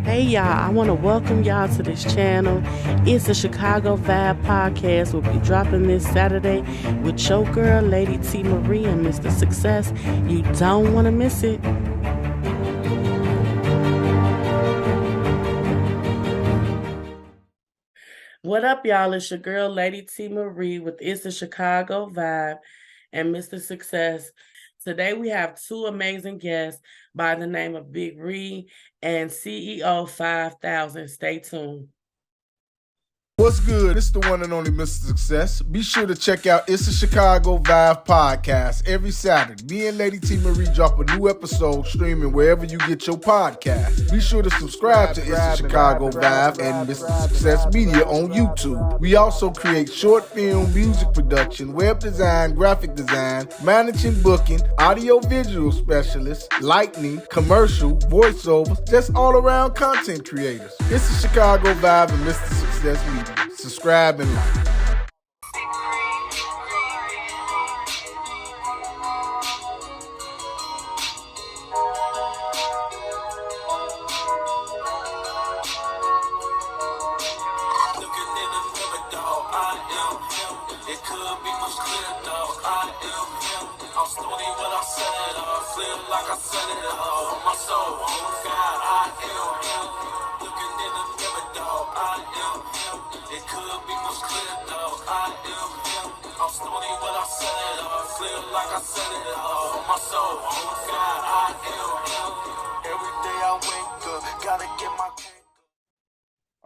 Hey y'all, I want to welcome y'all to this channel. It's the Chicago Vibe Podcast. We'll be dropping this Saturday with your girl, Lady T. Marie and Mr. Success. You don't want to miss it. What up, y'all? It's your girl, Lady T. Marie with It's the Chicago Vibe and Mr. Success. Today we have two amazing guests by the name of Big Ree and CEO 5000. Stay tuned. What's good? It's the one and only Mr. Success. Be sure to check out It's the Chicago Vibe podcast every Saturday. Me and Lady T Marie drop a new episode streaming wherever you get your podcast. Be sure to subscribe to It's the Chicago Vibe and Mr. Success Media on YouTube. We also create short film, music production, web design, graphic design, managing, booking, audio visual specialists, lighting, commercial, voiceovers, just all around content creators. It's the Chicago Vibe and Mr. Success Media. Subscribe and like.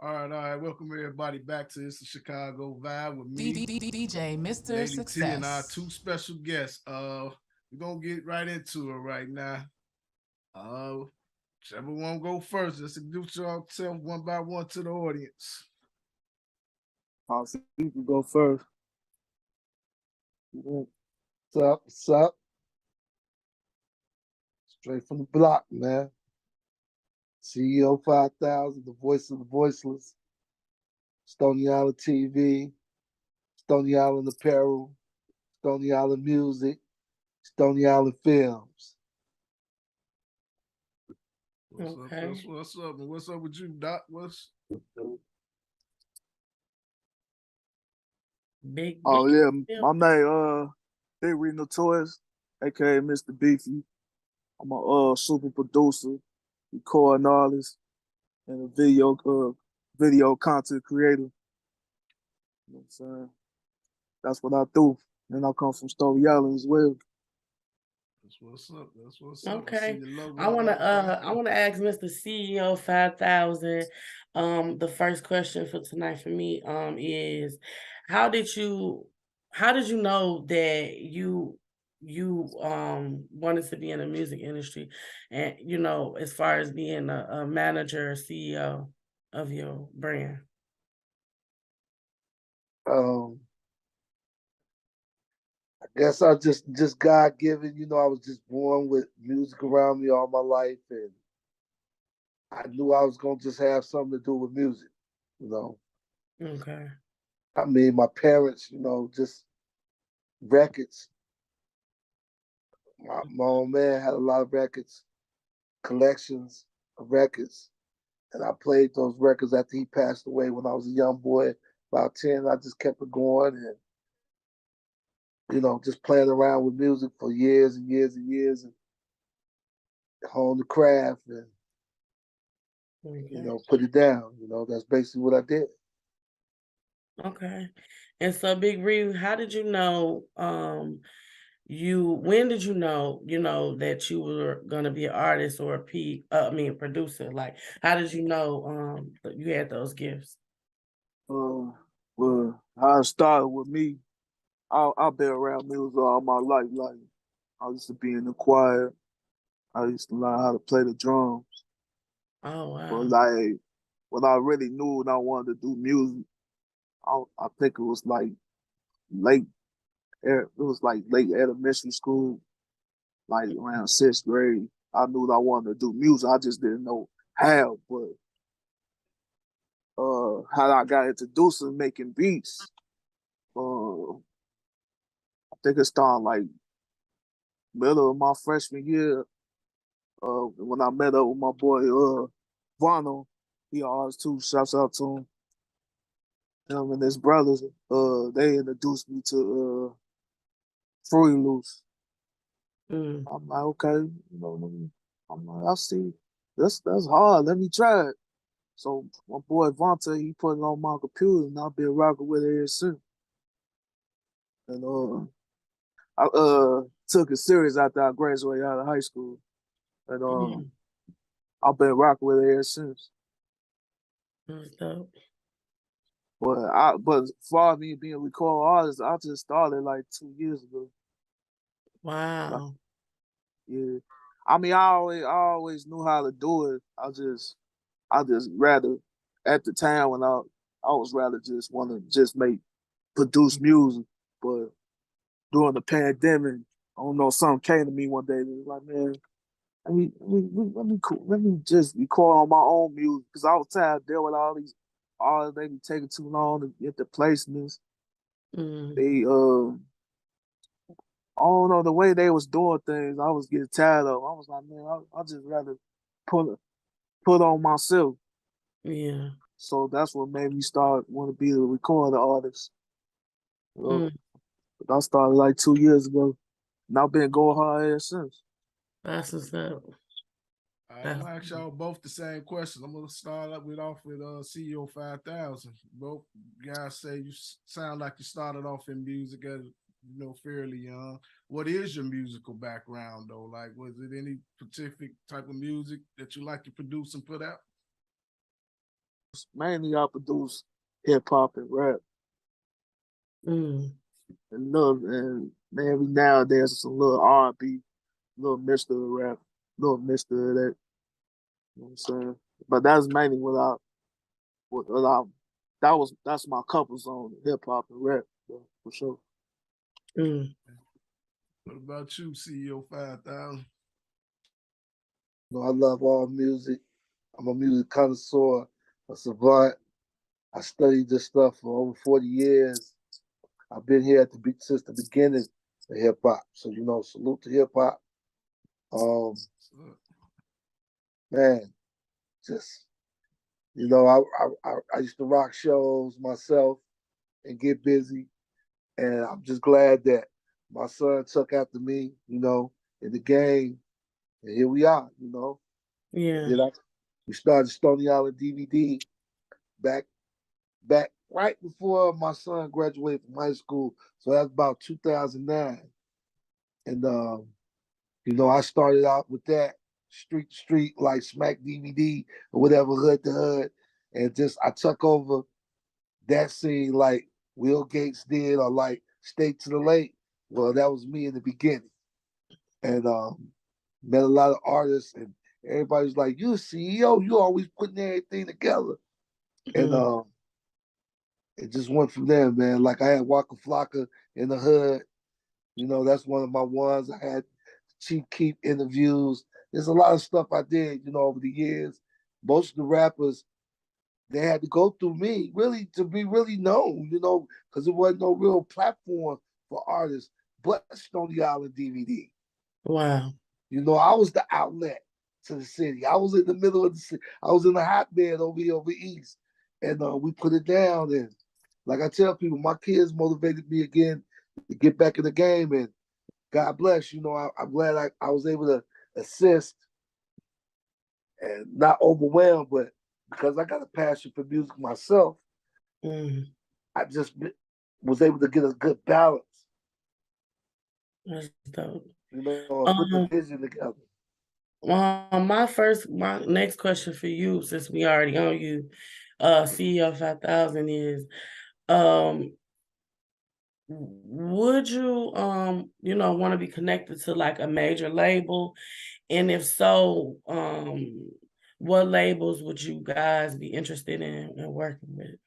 All right. Welcome everybody back to It's the Chicago Vibe with me, DJ Mr. Lady Success. T, and our two special guests. We're gonna get right into it right now. Whichever one go first, let's introduce yourself one by one to the audience. I'll see you can go first. What's up? Straight from the block, man. CEO 5000, the voice of the voiceless. Stony Island TV, Stony Island Apparel, Stony Island Music, Stony Island Films. What's up? And what's up with you, Doc? Big. Oh yeah, my name Big Reno Toys, aka Mr. Beefy. I'm a super producer, recording artist, and a video content creator. You know what I'm saying? That's what I do. And I come from Stony Island as well. That's what's up. Okay. I wanna ask Mr. CEO 5000. The first question for tonight for me is how did you know that you wanted to be in the music industry, and as far as being a manager or CEO of your brand? I guess I just God given, I was just born with music around me all my life, and I knew I was gonna just have something to do with music, Okay. I mean, my parents, just records. My old man had a lot of records, collections of records, and I played those records after he passed away when I was a young boy, about 10. I just kept it going and just playing around with music for years and years and years, and hone the craft and put it down. That's basically what I did. Okay. And so Big Ree, how did you know when did you know, that you were gonna be an artist or a producer? Like, how did you know that you had those gifts? Well, how it started with me, I've been around music all my life. Like, I used to be in the choir. I used to learn how to play the drums. Oh wow. But like, when I really knew when I wanted to do music, I think it was like late. It was like late elementary school, like around 6th grade. I knew that I wanted to do music. I just didn't know how. But how I got introduced to making beats, I think it started like middle of my freshman year. When I met up with my boy Vano, he an artist too. Shouts out to him. Him and his brothers, they introduced me to Free Loose. Mm. I'm like, okay, I'm like, I see. That's hard. Let me try it. So my boy Vonta, he put it on my computer, and I've been rocking with it ever since. And I took it serious after I graduated out of high school, and Yeah. I've been rocking with it ever since. That's dope. But for me being a recording artist, I just started like 2 years ago. Like, Wow. yeah. I mean, I always knew how to do it. I just rather at the time when I was rather just want to just produce music. But during the pandemic, I don't know, something came to me one day. It was like, man, let me just record on my own music because I was tired of dealing with all they be taking too long to get the placements. Mm. They I don't know the way they was doing things. I was getting tired of. I was like, man, I just rather put put on myself. Yeah. So that's what made me start want to be a recording artist. Mm. But I started like 2 years ago, and I've been going hard ever since. That's what's up. All right, I'm That's gonna ask y'all both the same question. I'm gonna start off with CEO 5000. Both guys say you sound like you started off in music as fairly young. What is your musical background though? Like, was it any specific type of music that you like to produce and put out? Mainly, I produce hip hop and rap, mm. and every now and then some little R&B, little Mister rap, little Mister of that. You know what I'm saying? But that's mainly what I that's my comfort zone, hip hop and rap, for sure. Mm. What about you, CEO 5000? I love all music. I'm a music connoisseur, a savant. I studied this stuff for over 40 years. I've been here since the beginning of hip hop. So, salute to hip hop. Um, man, just, I used to rock shows myself and get busy. And I'm just glad that my son took after me, in the game. And here we are. And Yeah. then we started Stony Island DVD back right before my son graduated from high school. So that's about 2009. And I started out with that street to street, like Smack DVD or whatever, hood to hood, and just I took over that scene like Will Gates did, or like State to the Lake. Well, that was me in the beginning, and met a lot of artists, and everybody's like, "You a CEO, you always putting everything together," and Mm. it just went from there, man. Like I had Waka Flocka in the hood. That's one of my ones. I had Chief Keef interviews. There's a lot of stuff I did, over the years. Most of the rappers, they had to go through me really to be really known, because there wasn't no real platform for artists but Stony Island DVD. Wow. I was the outlet to the city. I was in the middle of the city. I was in the hotbed over here over east. And we put it down. And like I tell people, my kids motivated me again to get back in the game. And God bless, I'm glad I was able to assist and not overwhelmed, but because I got a passion for music myself, Mm. I just was able to get a good balance, That's dope. and put the Um, vision together. my next question for you, since we already on you, CEO 5000 is, um, would you, want to be connected to like a major label? And if so, what labels would you guys be interested in working with?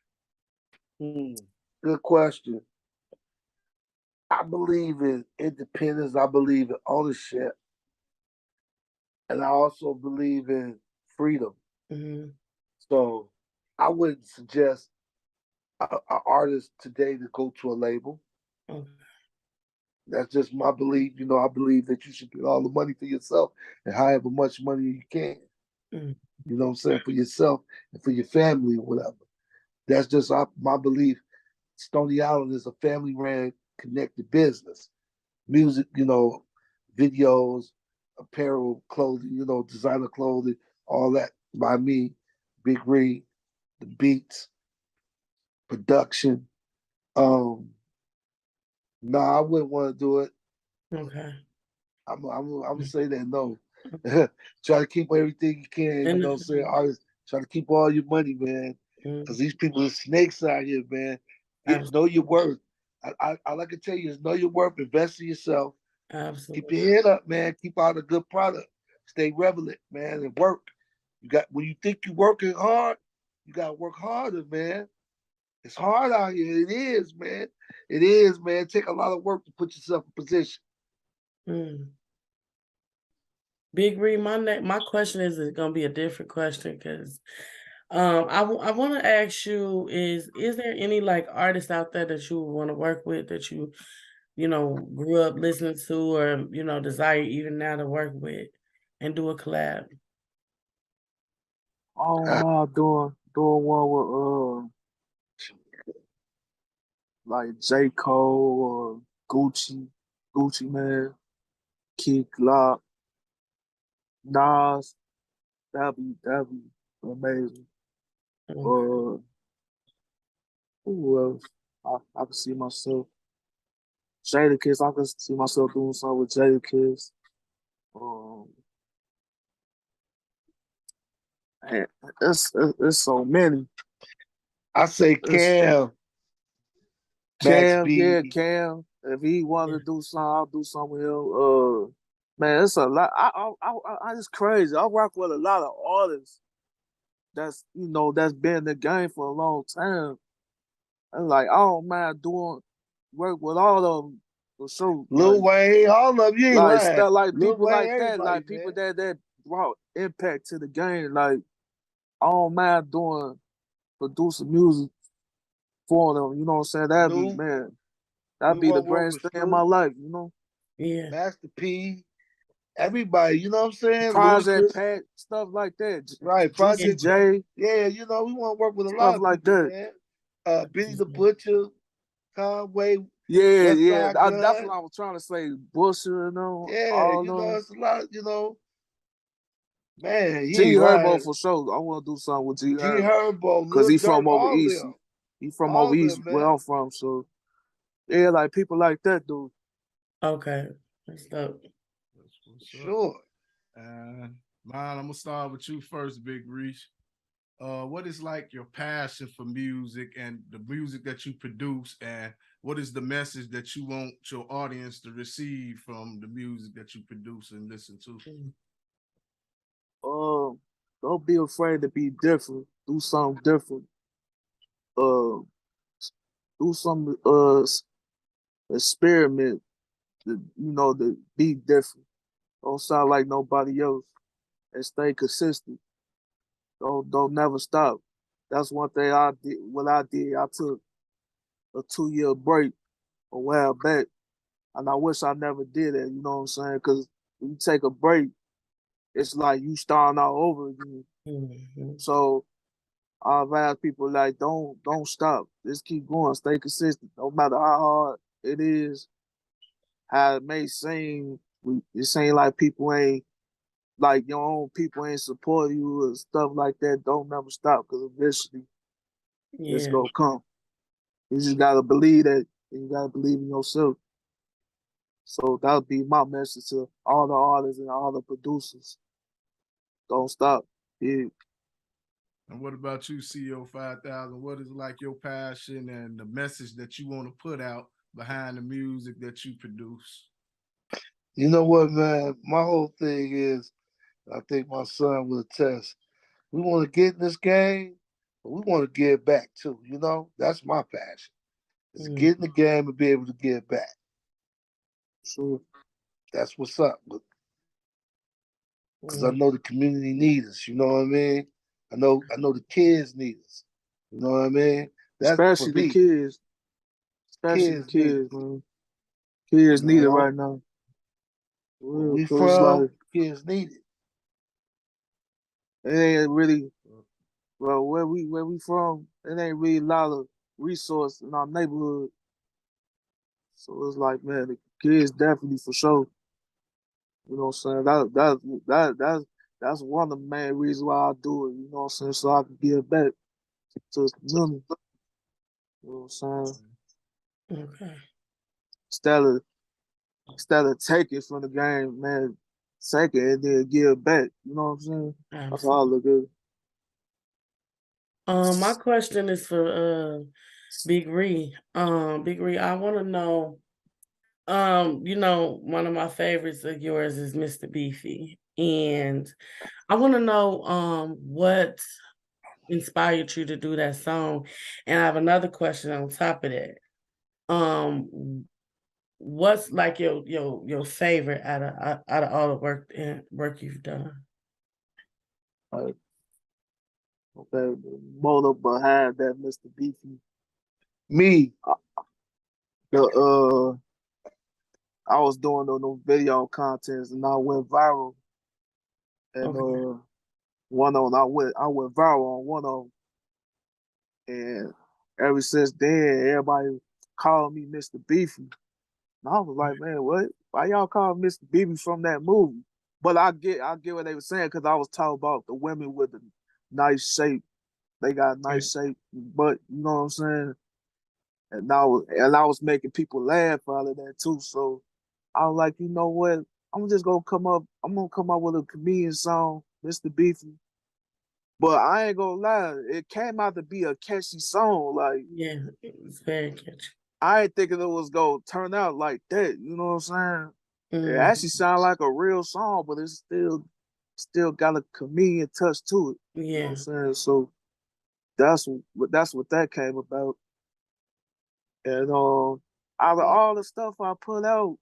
Good question. I believe in independence. I believe in ownership. And I also believe in freedom. Mm-hmm. So I wouldn't suggest an artist today to go to a label. Okay. That's just my belief. I believe that you should get all the money for yourself and however much money you can. Mm. You know what I'm saying? For yourself and for your family or whatever. That's just my belief. Stony Island is a family ran connected business. Music, videos, apparel, clothing, designer clothing, all that by me, Big Reed, the beats, production. Um, I wouldn't want to do it. Okay. I'm gonna say that no. Try to keep everything you can, And say artists, try to keep all your money, man. Because these people are snakes out here, man. Know your absolutely. worth. I like to tell you is know your worth, invest in yourself, keep Absolutely. your head up, man. Keep out a good product. Stay relevant, man, and work. You got when you think you're working hard, you gotta work harder, man. It's hard out here. It is, man. It is, man. Take a lot of work to put yourself in position. Mm. Big Reed, my question is gonna be a different question because I want to ask you is there any like artists out there that you want to work with that you grew up listening to or desire even now to work with and do a collab? I don't mind doing one with like J. Cole or Gucci Man, Kid Glock, Nas. That'd be amazing. Okay. Uh, who else? I can see myself. Jadakiss, I can see myself doing something with Jadakiss. Um, man, it's so many. I say It's Cam, Max Cam, yeah, B. Cam. If he wanted Yeah. to do something, I'll do something with him. Man, it's a lot. I it's crazy. I work with a lot of artists that's been in the game for a long time. And like, I don't mind doing work with all of them for sure. Lil Wayne, all of you ain't Like lying. stuff like Lil people Wayne, like that, everybody, like people man. that brought impact to the game. Like I don't mind doing producing music for them. You know what I'm saying? Snoop, we That'd be the want to work greatest with thing in my Snoop, life. Yeah. Master P, everybody. You know what I'm saying? Project Ludacris, Pat, stuff like that. right? Juicy Project Pat. J, Yeah, we want to work with a lot stuff of like people, that. man. Benny the Butcher, Conway, Yeah, West yeah. Side That's Gun. what I was trying to say. Busher, Yeah, all them. it's a lot. Man, he G ain't Herbo lying. for sure. I want to do something with G G Herbo Herbo, because Lil he from Durk, over all east. them, He from over all east them, where man. I'm from. So yeah, like people like that, dude. Okay. That's dope. That's what's up. Sure. And mine, I'm gonna start with you first, Big Reach. What is like your passion for music and the music that you produce, and what is the message that you want your audience to receive from the music that you produce and listen to? Mm. Um, don't be afraid to be different. Do something different. Uh, do some experiment. To be different. Don't sound like nobody else, and stay consistent. Don't never stop. That's one thing I did. What I did, I took a 2 year break a while back, and I wish I never did it. You know what I'm saying? Because when you take a break, it's like you starting all over again. Mhm. So I advise people like don't stop. Just keep going. Stay consistent. No matter how hard it is, how it may seem. It seems like people ain't like your own people ain't support you and stuff like that. Don't never stop because eventually it's Yeah. gonna come. You just gotta believe that. And you gotta believe in yourself. So that would be my message to all the artists and all the producers. Don't stop. Yeah. And what about you, CEO 5000? What is like your passion and the message that you want to put out behind the music that you produce? You know what, man? My whole thing is, I think my son will attest. We want to get in this game, but we want to give back too. That's my passion. Is to Mm. get in the game and be able to give back. So That's what's up. Because I Mm. know the community needs us. You know what I mean? I know the kids need us. You know what I mean? That's for especially the me. kids. Especially the Kids need kids, us. man. Kids need it Where right now. For real. we Cause it's from, like kids need it. It ain't really well where we from. It ain't really a lot of resource in our neighborhood. So it's like, man, the kids definitely for sure. You know what I'm saying? That's one of the main reasons why I do it. You know what I'm saying? So I can give back to the community. You know what I'm saying? Okay. Instead of instead of taking from the game, man, take it and then give back. You know what I'm saying? That's how I Absolutely. look at it. My question is for Big Ree. Big Ree, I want to know. You know, one of my favorites of yours is Mr. Beefy, and I want to know what inspired you to do that song. And I have another question on top of that. What's like your favorite out of all the work you've done? Like, okay, the motor behind that Mr. Beefy. Me, the I was doing those video contents and I went viral. And Okay. one of them I went viral on one of them. And ever since then, everybody called me Mr. Beefy. And I was like, man, what? Why y'all call Mr. Beefy from that movie? But I get what they were saying because I was talking about the women with the nice shape. They got Yeah. nice shape, but you know what I'm saying. And I was making people laugh out of that too. So I was like, you know what? I'm just gonna come up. I'm gonna come up with a comedian song, Mr. Beefy. But I ain't gonna lie, it came out to be a catchy song. Like Yeah, it's very catchy. I ain't thinking it was gonna turn out like that. You know what I'm saying? It Mm, actually sound like a real song, but it's still got a comedian touch to it. You know what I'm yeah. saying? So that's what that came about. And out of all the stuff I put out,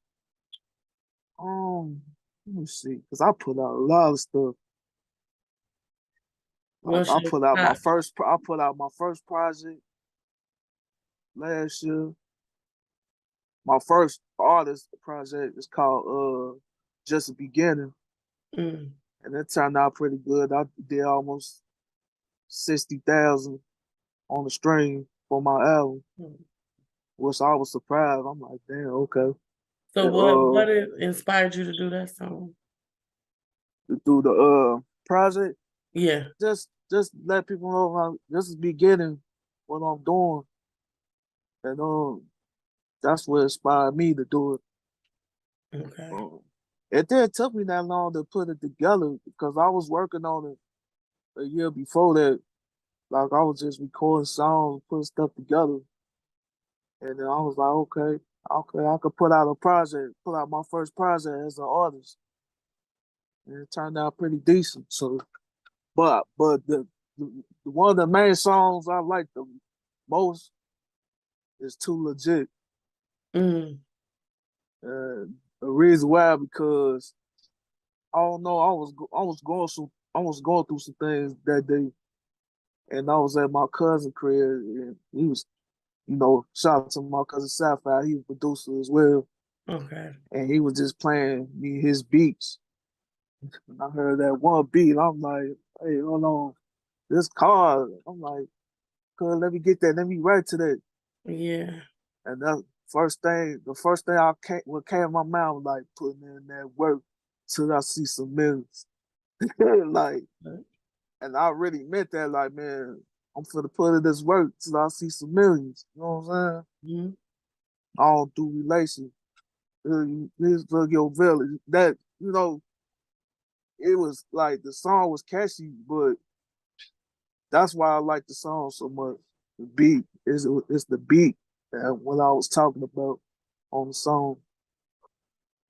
let me see, because I put out a lot of stuff. Like What's your top? I put out my first project last year. My first artist project is called Just a Beginning. Mm, And it turned out pretty good. I did almost 60,000 on the stream for my album, mm. which I was surprised. I'm like, damn, okay. So And, inspired you to do that song? through the project, Yeah. just let people know how this is beginning what I'm doing, and that's what inspired me to do it. Okay. Um, it didn't take me that long to put it together because I was working on it a year before that. Like I was just recording songs, putting stuff together, and then I was like, okay, I could put out my first project as an artist, and it turned out pretty decent. So, but the one of the main songs I like the most is Too Legit. Mm, The reason why because I don't know, I was going through some things that day, and I was at my cousin crib, and he was, shout out to my cousin Sapphire, he was a producer as well, okay. and he was just playing me his beats, and I heard that one beat, and I'm like, hey, hold on, this car, I'm like, cuz let me write to that, Yeah. and the first thing what came in my mouth was like putting in that work till I see some millions. Like, and I really meant that, like, man, I'm finna put in this work till I see some millions. You know what I'm saying? Mhm. All through relations. This plug your village. That, it was like the song was catchy, but that's why I like the song so much. The beat is the beat that what I was talking about on the song.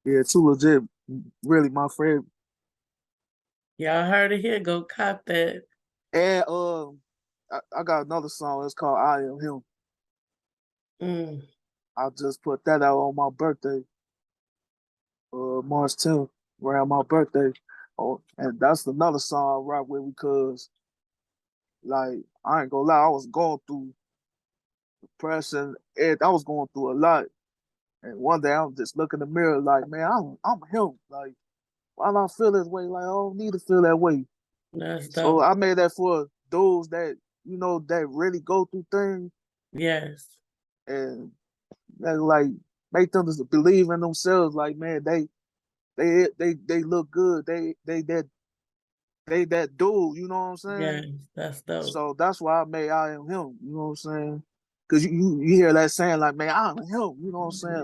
Yeah, Too Legit, really my favorite. Y'all heard it here. Go cop that. And I got another song. It's called I Am Him. Mm, I just put that out on my birthday, March 10th, around my birthday. Oh, and that's another song I rock with because, like, I ain't gonna lie, I was going through depression. And I was going through a lot. And one day I'm just looking in the mirror, like, man, I'm him. Like, why do I feel this way? Like, I don't need to feel that way. That's So dope. I made that for those that that really go through things Yes. and that like make them just believe in themselves. Like man, they look good. They that dude. You know what I'm saying? Yes. That's dope. So that's why I made I am him. You know what I'm saying? Cause you hear that saying like man I am him. You know what I'm saying?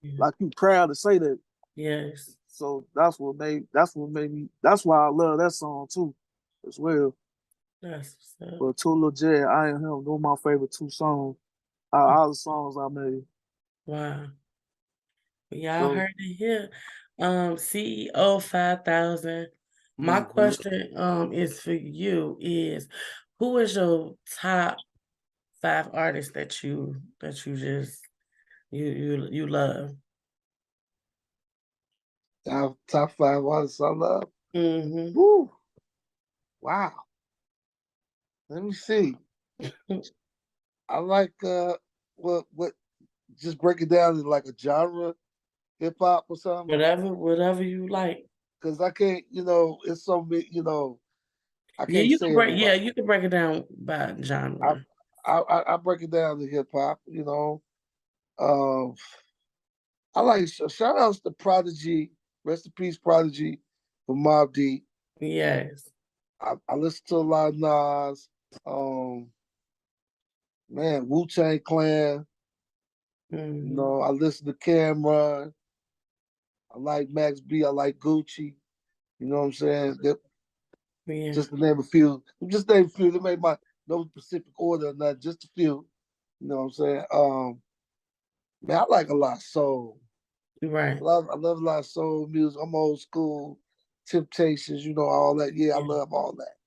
Yeah. Like you proud to say that. Yes. So that's what made me. That's why I love that song too, as well. That's what's up. But Too Lil J, I Am Him, those my favorite two songs. All the songs I made. Wow. Y'all So heard it here. CEO 5000. My mhm. question is for you is who is your top 5 artists that you just you love? Top 5 artists I love. Mm-hmm. Woo! Wow. Let me see. I like what just break it down in like a genre, hip hop or something. Whatever you like. Because I can't, it's so many, I Yeah, can't you say can break everybody. yeah, you can break it down by I genre. I break it down to hip hop. Um, I like shout outs to Prodigy, rest in peace, Prodigy, for Mob Deep. Yes. I listen to a lot of Nas. Um, man, Wu-Tang Clan. Mm-hmm. I listen to Cameron. I like Max B. I like Gucci. You know what I'm saying? Yeah. Just to name a few. Just name a few. They made my no specific order or nothing. Just a few. You know what I'm saying? Man, I like a lot of soul. Right. I love a lot of soul music. I'm old school. Temptations, all that. Yeah, I Yeah. love all that.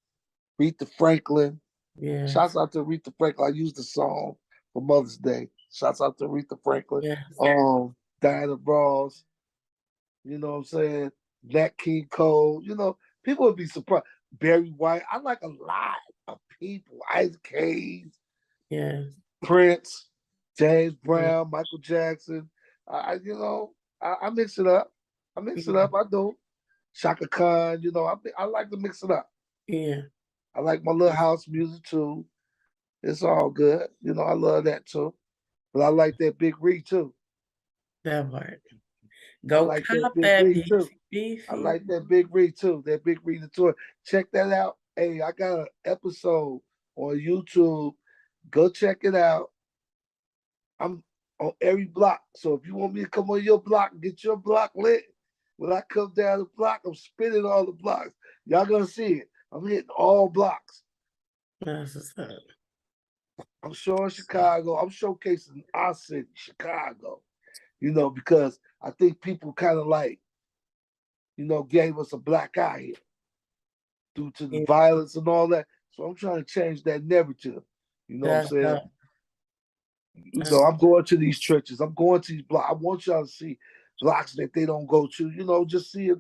Aretha Franklin. Shouts Yes. out to Aretha Franklin. I used the song for Mother's Day. Shouts out to Aretha Franklin. Yes. Diana Ross. You know what I'm saying? Nat King Cole. People would be surprised. Barry White. I like a lot of people. Isaac Hayes, Yes. Prince, James Yeah. Brown, Michael Jackson. I mix it up. I mix it up. I do. Shaka Khan. I like to mix it up. Yeah. I like my little house music too. It's all good. I love that too. But I like that Big Ree too. That part. I Go like that cop Big that Ree too. beefy I beefy. like that Big Ree too. That Big Ree the tour. Check that out. Hey, I got an episode on YouTube. Go check it out. I'm on every block. So if you want me to come on your block, get your block lit. When I come down the block, I'm spinning all the blocks. Y'all gonna see it. I'm hitting all blocks. That's what's up. I'm showing Chicago. I'm showcasing our city, Chicago. Because I think people kind of like, gave us a black eye here due to the Yeah. violence and all that. So I'm trying to change that narrative. You know what I'm That's saying? dope. That's I'm going to these churches. I'm going to these blocks. I want y'all to see blocks that they don't go to. Just see in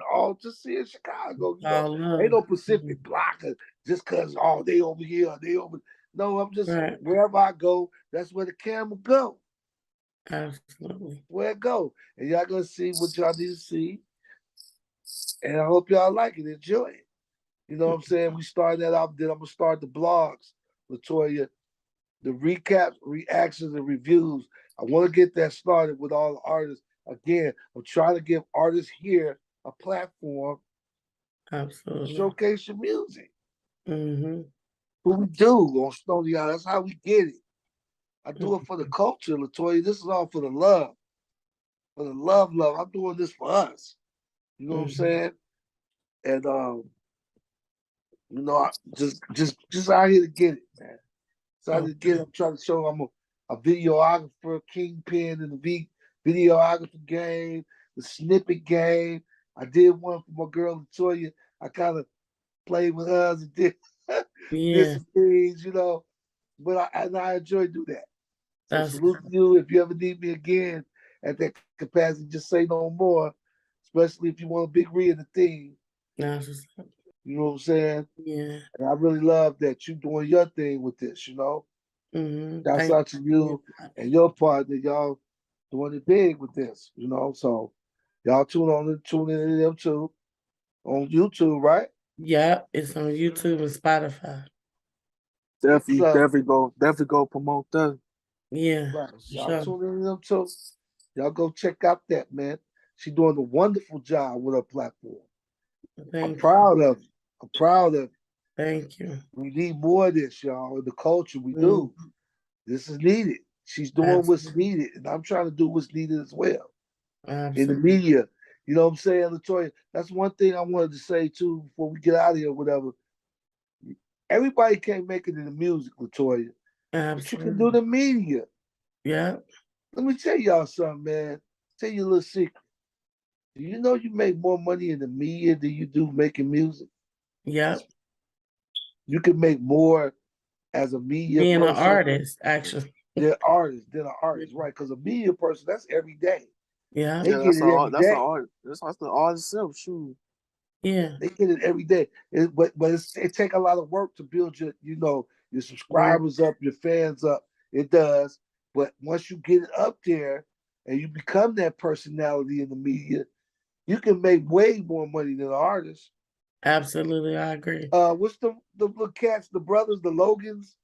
Chicago. all Ain't love. no Mhm. Pacific block just because they over here, they over. No, I'm just Right. wherever I go, that's where the camera go. Absolutely. Where it go, and y'all gonna see what y'all need to see. And I hope y'all like it, enjoy it. You know what I'm saying? We started that off. Then I'm gonna start the blogs, Latoya, the recaps, reactions, and reviews. I want to get that started with all the artists. Again, I'm trying to give artists here a platform to Absolutely. showcase your music. Mm-hmm. What we do on Stony Island, that's how we get it. I do it for the culture, Latoya. This is all for the love, for the love. I'm doing this for us. You know what I'm Mm-hmm. saying? And just out here to get it, man. So I just get Okay. it. I'm trying to show I'm a videographer, kingpin in the videographer game, the snippet game. I did one for my girl Latoya. I kind of played with her and did Yeah. some things, But I enjoy do that. So That's salute to you. If you ever need me again at that capacity, just say no more. Especially if you want a big read of the thing. that's what's up. You know what I'm saying? Yeah. And I really love that you doing your thing with this. Mm-hmm. Shouts Thank out to you. you and your partner. Y'all doing it big with this. So y'all tune in to them too on YouTube, right? Yeah, it's on YouTube and Spotify. So Definitely go promote that. Yeah, right, for y'all sure. tune in them too. Y'all go check out that man. She doing a wonderful job with her platform. I'm Thank you. proud of you. I'm proud of you. Thank you. We need more of this, y'all. In the culture, we Mm, do. This is needed. She's doing what's absolutely. needed, and I'm trying to do what's needed as well in the Absolutely. media. You know what I'm saying, Latoya? That's one thing I wanted to say too before we get out of here, whatever. Everybody can't make it in the music, Latoya, but you can do Absolutely. the media. Yeah. Let me tell y'all something, man. Tell you a little secret. Do you know you make more money in the media than you do making music? Yep. You can make more as a media Being an person artist, actually. than an artist, right? Because a media person, that's every day. Yeah. They get it every That's an day. art. That's the art itself. Shoot. Yeah. They get it every day. It take a lot of work to build your Mm, subscribers up, your fans up. It does. But once you get it up there and you become that personality in the media, you can make way more money than an artist. absolutely. I agree. What's the little cats, the brothers, the Logans?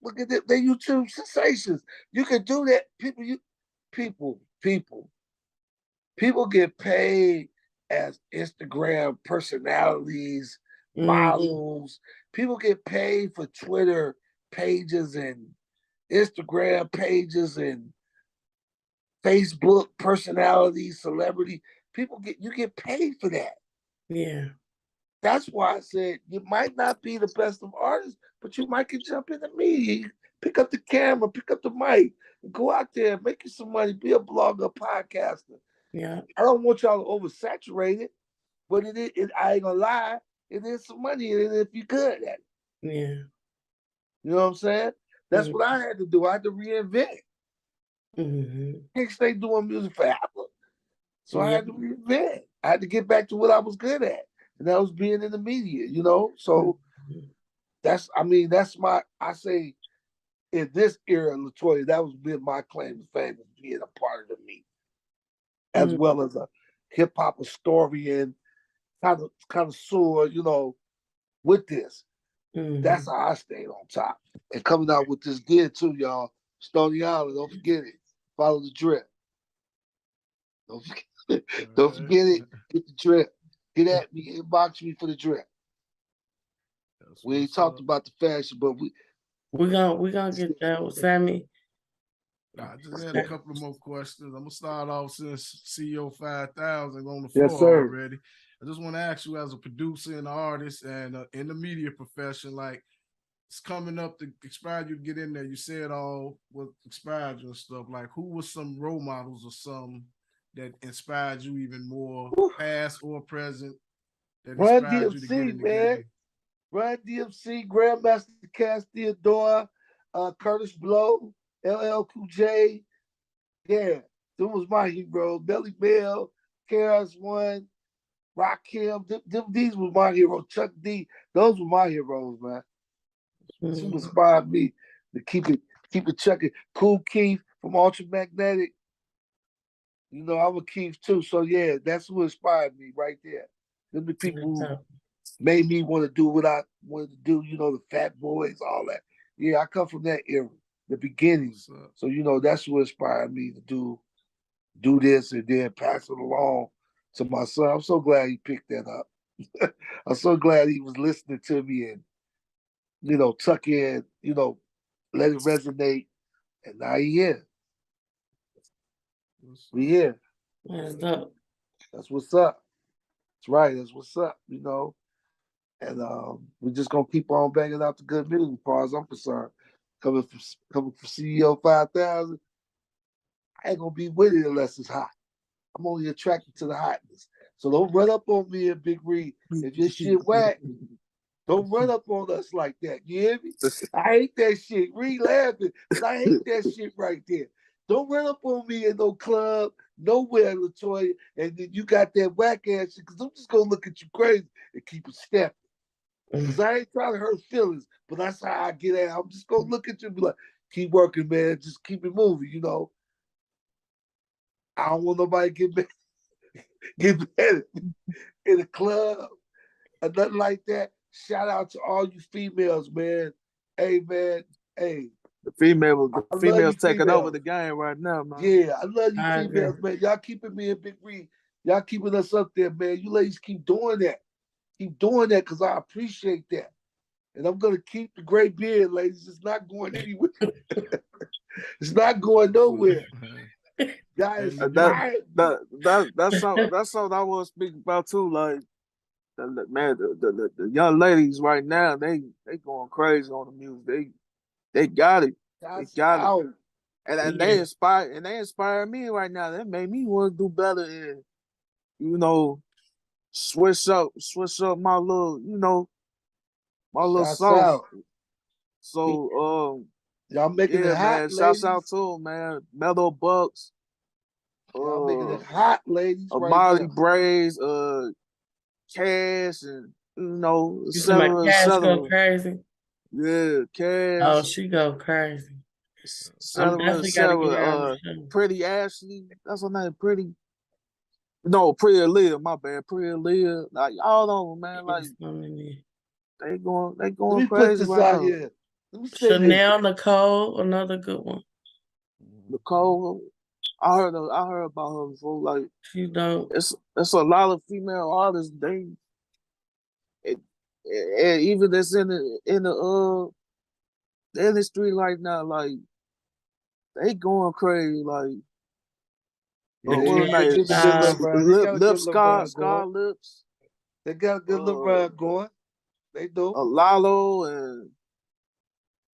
Look at them, they YouTube sensations. You can do that. People. People get paid as Instagram personalities, Mm, models. People get paid for Twitter pages and Instagram pages and Facebook personalities, celebrity. You get paid for that. yeah. That's why I said you might not be the best of artists, but you might can jump in the media, pick up the camera, pick up the mic, and go out there, make you some money, be a blogger, podcaster. Yeah. I don't want y'all to oversaturate it, but I ain't gonna lie, it is some money in it if you're good at it. Yeah. You know what I'm saying? That's Mm, what I had to do. I had to reinvent. mm-hmm. I can't stay doing music forever. So I Yeah. had to reinvent. I had to get back to what I was good at. And that was being in the media. So Mhm. that's I say in this era, Latoya, that was been my claim to fame as being a part of the media, as Mm, well as a hip hop historian, kind of soar, with this. That's mhm. how I stayed on top. And coming out with this gear too, y'all. Stony Island, don't forget it. Follow the drip. Don't forget, don't All forget it. right. Get the drip. Get at me, inbox me for the drip. That's We ain't what's talked up. about the fashion, but We gonna get that with Sammy. I just had a couple of more questions. I'm gonna start off since CEO 5000 on the yes, floor sir. already. I just want to ask you, as a producer and artist, and in the media profession, like it's coming up to expire you to get in there. You said all what inspired you and stuff. Like, who was some role models or some that inspired you even more, past or present, that Run inspired you to get DMC, in the man. game? Run DMC, Grandmaster Cass Theodora, Curtis Blow, LL Cool J. Yeah, them was my heroes. Belly Bell, KRS One, Rakim. These was my heroes. Chuck D. Those were my heroes, man. That's who Mm, inspired me to keep it chucking. Cool Keith from Ultramagnetic. I'm a Keith too. So yeah, that's who inspired me right there. Them the people that's who dope. made me want to do what I wanted to do. The Fat Boys, all that. Yeah, I come from that era, the beginning. What's up? So that's what inspired me to do this and then pass it along to my son. I'm so glad he picked that up. I'm so glad he was listening to me and tuck in, let it resonate. And now he here. What's We up? here. That's dope. That's what's up. That's right. That's what's up. And we're just gonna keep on banging out the good music, as far as I'm concerned. Coming from CEO 5000, I ain't gonna be with it unless it's hot. I'm only attracted to the hotness. So don't run up on me and Big Reed. If your shit whack, don't run up on us like that. You hear me? I hate that shit. Reed laughing, but I hate that shit right there. Don't run up on me in no club, nowhere, Latoya, and then you got that whack ass shit, because I'm just gonna look at you crazy and keep it stepping. Because I ain't trying to hurt feelings, but that's how I get at it. I'm just gonna look at you and be like, keep working, man. Just keep it moving. I don't want nobody get mad in the club. or nothing like that. Shout out to all you females, man. Hey, man. Hey, The I love you females taking over females. the game right now, man. Yeah, I love you I agree. females, man. Y'all keeping me in Big Reed. Y'all keeping us up there, man. You ladies keep doing that. Keep doing that because I appreciate that. And I'm gonna keep the gray beard, ladies. It's not going anywhere. It's not going nowhere. Y'all And that inspired me. that's something I want to speak about too. Like man, the young ladies right now, they going crazy on the music. They got it. They That's got it. out. And Yeah. they inspire me right now. That made me want to do better and switch up my little, my little Shouts sauce. out. So Y'all making it yeah, hot, man. ladies. Shouts out to 'em, man. Mellow Bucks, Y'all making it hot, ladies, right Marley now. Braves, Cash, and You et see my cetera, et Cash go cetera. crazy? Yeah, Oh, Cash, she go crazy. et I'm cetera, et definitely gotta get her on cetera. the show. Pretty Ashley, that's her name. Pretty. No, Pretty Leah, my bad. Pretty Leah, like all of them, man. Like It's coming in. they Let going me put crazy this right out now. here. Let me say this. Chanel Nicole, another good one. Nicole, I heard about her before. Like She don't. it's a lot of female artists. It, and even that's in the industry right now, like they going crazy. Like Yeah, what was Yeah, that? they getting a good little run. They got a Lip good little run Scar going. Lips. They got a good little run going. They do. Lalo and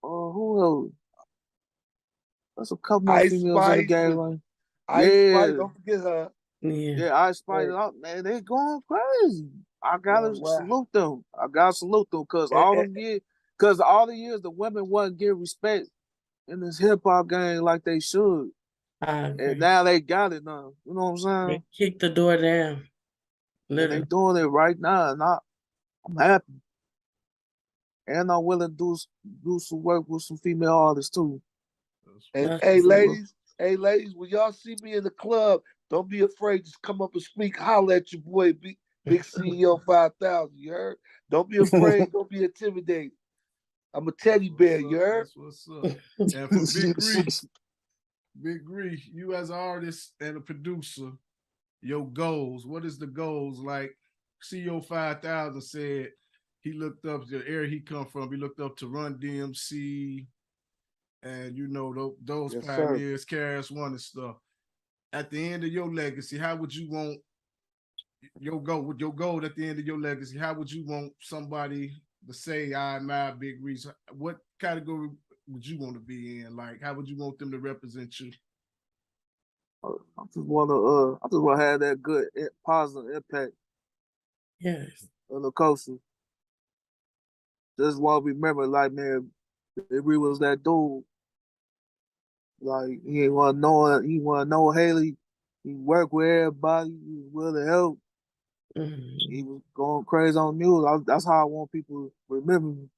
who else? There's a couple more Ice females in the Spice. game, right? Ice Spice, Yeah, don't forget her. yeah. yeah. I spied it out, man. They going crazy. I gotta Wow. salute them. I gotta salute them because all the years the women wasn't getting respect in this hip hop game like they should, I and agree. now they got it now. You know what I'm saying? They kicked the door down. And they Literally. doing it right now, and I'm happy. And I'm willing to do some work with some female artists too. And That's hey, what's up. ladies, when y'all see me in the club, don't be afraid. Just come up and speak. Holler at your boy, Big CEO 5000. You heard? Don't be afraid. Don't be intimidated. I'm a teddy bear. You heard? That's what's up. And for Big Ree, you as an artist and a producer, your goals. What is the goals? Like CEO 5000 said, he looked up the area he come from. He looked up to Run DMC, and those Yes, pioneers, KRS One and stuff. At the end of your legacy, how would you want your goal at the end of your legacy? How would you want somebody to say, "I admire Big Reese"? What category would you want to be in? Like, how would you want them to represent you? I just want to have that good positive impact Yes. on the culture. Just want to remember, like, man, Big Reese was that dude. Like he want to know Haley. He worked with everybody. He was willing to help. He was going crazy on music. That's how I want people to remember me.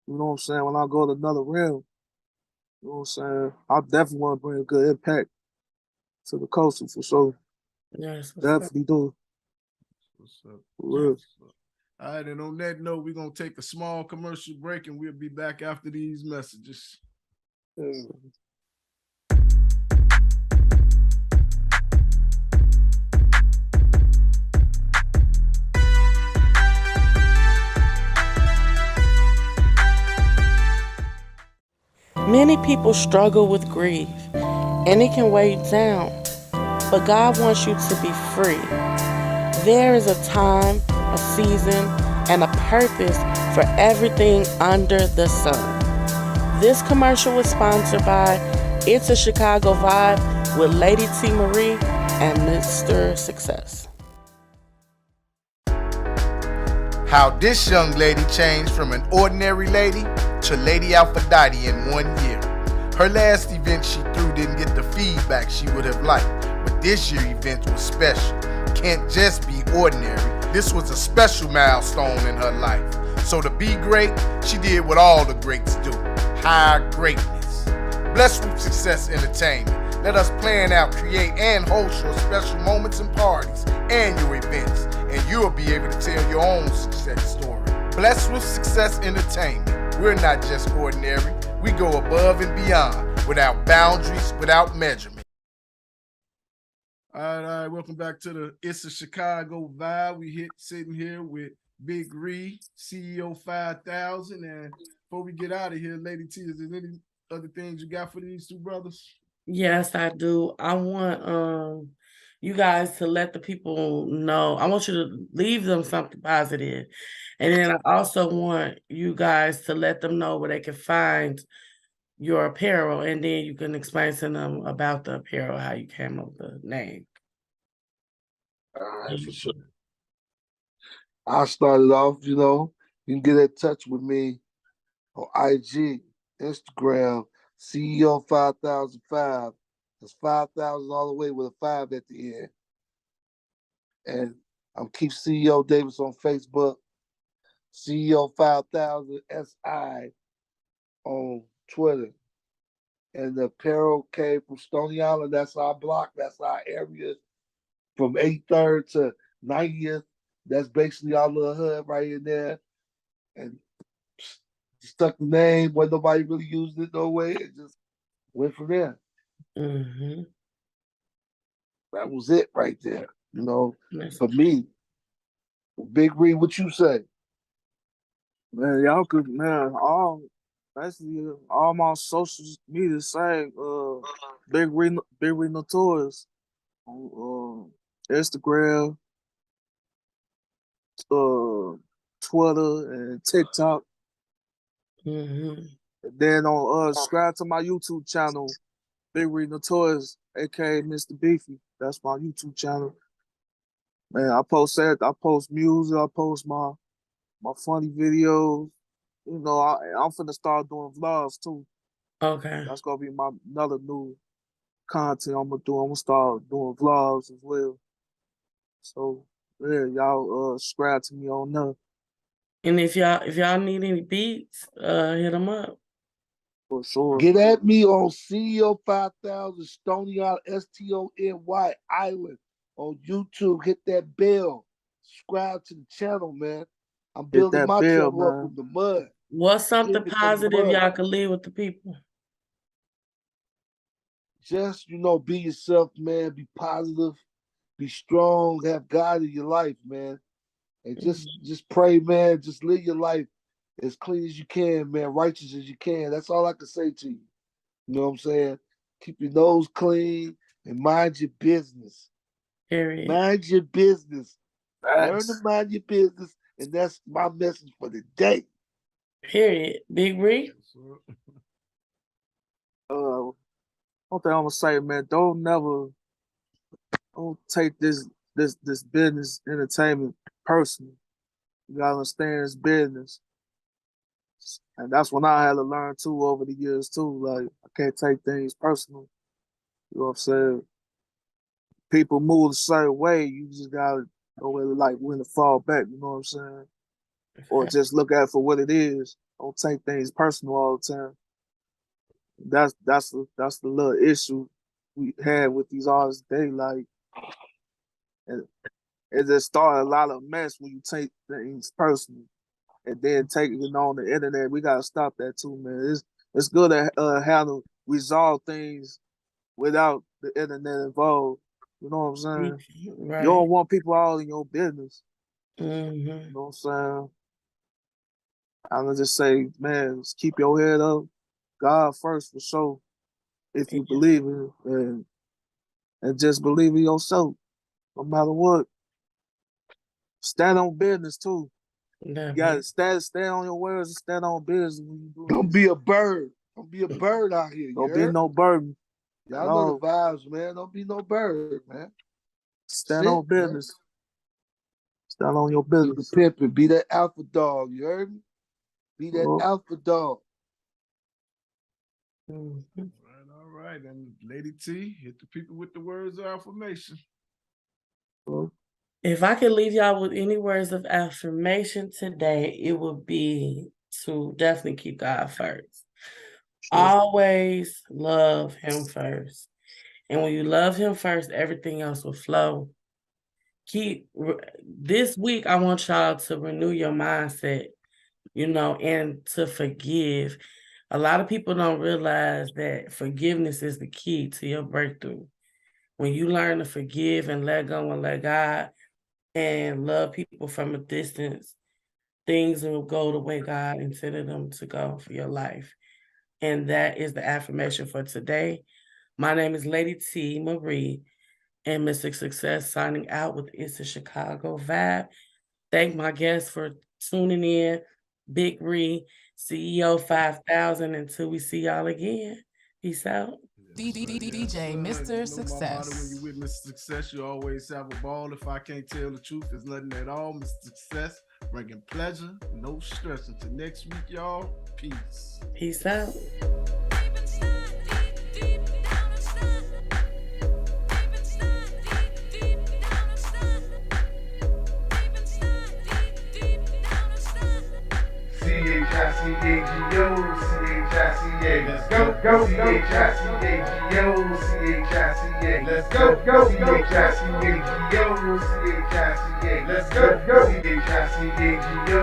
You know what I'm saying? When I go to another realm, you know what I'm saying? I definitely want to bring a good impact to the culture for sure. Yes. Definitely do. What's up? For real. All right, and on that note, we're gonna take a small commercial break, and we'll be back after these messages. Many people struggle with grief, and it can weigh you down. But God wants you to be free. There is a time, a season, and a purpose for everything under the sun. This commercial was sponsored by It's a Chicago Vibe with Lady T. Marie and Mr. Success. How this young lady changed from an ordinary lady to Lady Aphrodite in 1 year. Her last event she threw didn't get the feedback she would have liked, but this year's event was special. Can't just be ordinary. This was a special milestone in her life. So to be great, she did what all the greats do. Higher greatness. Blessed with Success Entertainment Let us plan out, create, and host your special moments and parties and your events, and you'll be able to tell your own success story. Blessed with Success Entertainment. We're not just ordinary. We go above and beyond, without boundaries, without measurement. All right. Welcome back to the It's a Chicago Vibe. We sitting here with Big Ree, CEO 5000. And before we get out of here, Lady T, is there any other things you got for these two brothers? Yes, I do. I want you guys to let the people know. I want you to leave them something positive. And then I also want you guys to let them know where they can find your apparel, and then you can explain to them about the apparel, how you came up with the name. All right, for sure. I started off, you can get in touch with me on IG, Instagram, CEO 5005. That's 5,000 all the way with a 5 at the end. And I'm Keith CEO Davis on Facebook, CEO 5000 SI on Twitter. And the apparel came from Stony Island. That's our block. That's our area from 83rd to 90th. That's basically our little hood right in there. And stuck the name when nobody really used it no way. It just went from there. Mm-hmm. That was it right there. For me. Big Ree, what you say? Man, y'all could, basically all my social media same. Big Ree Notorious on Instagram, Twitter, and TikTok. Mm-hmm. And then on subscribe to my YouTube channel, Big Ree Notorious, aka Mr. Beefy. That's my YouTube channel. Man, I post music, I post my funny videos. I'm finna start doing vlogs too. Okay. That's gonna be another new content I'm gonna do. I'm gonna start doing vlogs as well. So yeah, y'all subscribe to me on that. And if y'all need any beats, hit them up. For sure. Get at me on CEO 5000 Stony Island, STONY Island on YouTube. Hit that bell. Subscribe to the channel, man. I'm building my channel up from the mud. What's something positive y'all can leave with the people? Just, be yourself, man. Be positive. Be strong. Have God in your life, man. And just pray, man. Just live your life as clean as you can, man. Righteous as you can. That's all I can say to you. You know what I'm saying? Keep your nose clean and mind your business. Period. Mind your business. Learn to mind your business. And that's my message for the day. Period. Big Ree? One thing I'm gonna say, man, don't take this business entertainment personal. You gotta understand it's business. And that's when I had to learn too over the years too. Like, I can't take things personal. You know what I'm saying? People move a certain way, you just gotta know when to fall back, you know what I'm saying? Or just look at it for what it is. Don't take things personal all the time. That's the little issue we had with these artists today. Like, and it just started a lot of mess when you take things personal and then take it on the internet. We gotta stop that too, man. It's good to handle resolve things without the internet involved. You know what I'm saying? Right. You don't want people all in your business. Mm-hmm. You know what I'm saying? I'm gonna just say, man, just keep your head up. God first for sure. If you believe in it, and just believe in yourself, no matter what. Stand on business too. You gotta stand on your words and stand on business when you do. Don't be a bird. Don't be a bird out here. Don't be no burden. Y'all know the vibes, man. Don't be no bird, man. Stand on business. Man. Stand on your business. Be the pimpin'. Be that alpha dog. You heard me? Be that alpha dog. Mm-hmm. All right. And Lady T, hit the people with the words of affirmation. If I could leave y'all with any words of affirmation today, it would be to definitely keep God first. Sure. Always love Him first. And when you love him first, everything else will flow. This week, I want y'all to renew your mindset, and to forgive. A lot of people don't realize that forgiveness is the key to your breakthrough. When you learn to forgive and let go and let God and love people from a distance, things will go the way God intended them to go for your life. And that is the affirmation for today. My name is Lady T. Marie, and Mystic Success signing out with It's a Chicago Vibe. Thank my guests for tuning in. Big Ree, CEO 5000. Until we see y'all again. Peace out. Mr. DJ Mr. When Success. you with Mr. Success, you always have a ball. If I can't tell the truth, it's nothing at all. Mr. Success, bringing pleasure, no stress. Until next week, y'all. Peace. Peace out. C-H-I-C-A-G-O, C-H-I-C-A, let's go, go, C-H-I-C-A-G-O, C-H-I-C-A, let's go, go, C-H-I-C-A-G-O, C-H-I-C-A, let's go, go, C-H-I-C-A-G-O,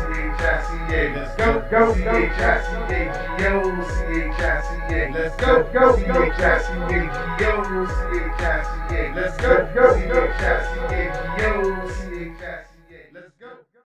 C-H-I-C-A, let's go, go, C-H-I-C-A-G-O, C-H-I-C-A, let's go, go, C-H-I-C-A-G-O, C-H-I-C-A, let's go, go, C-H-I-C-A-G-O, C-H-I-C-A.